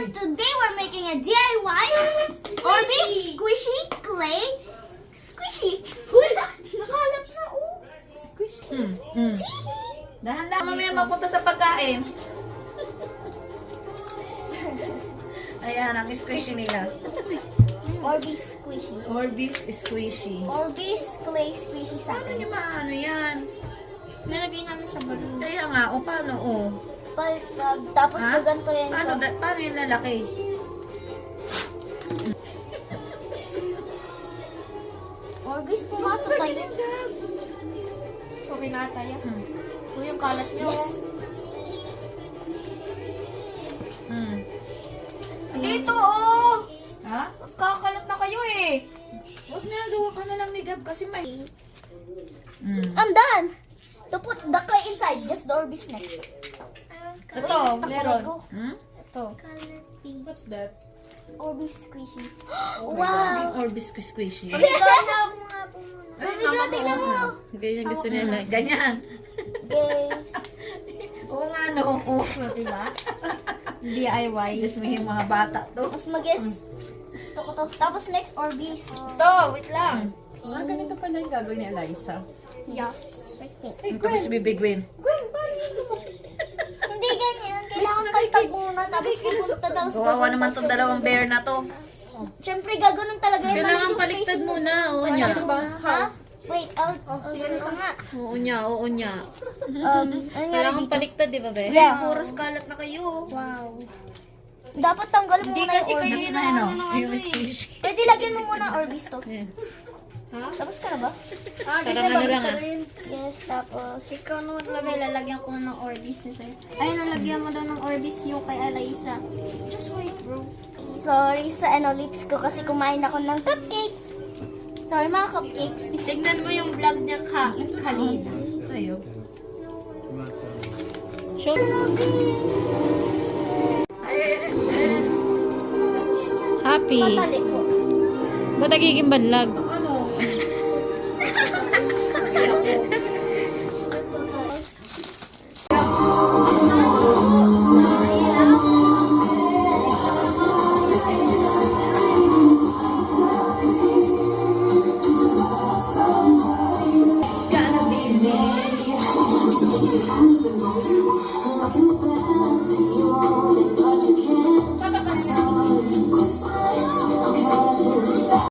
today we're making a DIY Orbis Squishy Clay Squishy. Nakalap sa Squishy. Dahan-dahan mamaya mapunta sa pagkain. Ayan, ang squishy nila. Orbis Squishy. Orbis squishy. Orbis Clay Squishy sa Paano akin. niyo maano yan? Nalagay namin sa balloon. Kaya nga, o paano o? Tapos Ha? gaganto yan Paano, sa... paano yung lalaki? Orbis, pumasok kayo. Okay na tayo. So yung kalat niyo. Yes. Dito oh! Ha? Kakalat na kayo eh. Huwag na, gawa ka na lang ni Gab kasi may... I'm done. To put the clay inside. Just the Orbis next. Ito, meron. Ito. What's that? Orbis Squishy. Wow! Wow. Orbis squishy. Tignan tignan mo. Ganyan gusto nila. Ganyan. Guys. Oo nga, no. Oo. Diba? DIY. Diyos mo yung mga bata to. Mas mag-guess. Gusto ko to. Tapos next Orbis. Ito, wait lang. Ganito pala yung gagawin ni Eliza. Yeah. First pink. Ang kapis si Bibi Gwen. Hindi ganyan. Kailangan kaltag muna. Tapos pupunta daw sa Kawawa naman tong dalawang bear na to. Siyempre, gagawin talaga yan. Kailangan Mali yung baliktad face mo. muna. Oo niya. Ha? Wait, ano nga? Oo niya, oo niya. Ano nga Kailangan dito? baliktad, di ba, be? Yeah. Puros kalat na kayo. Wow. Dapat tanggalin mo muna yung Orbis. Yun na, ano? Yung squishy. Pwede lagyan mo muna ang Orbis to. Tapos ka na ba? Parang ano lang ah. Yes, tapos... Ikaw na maglagay, lalagyan ko na ng Orbis niya sa'yo. Ay, nalagyan mo daw ng Orbis yung kay Eliza. Just wait, bro. Sorry sa lips ko kasi kumain ako ng cupcake. Sorry mga cupcakes. Tignan mo yung vlog niya kanina. Sa'yo. Show. Happy. Matali ko. Ba't nagiging banlag?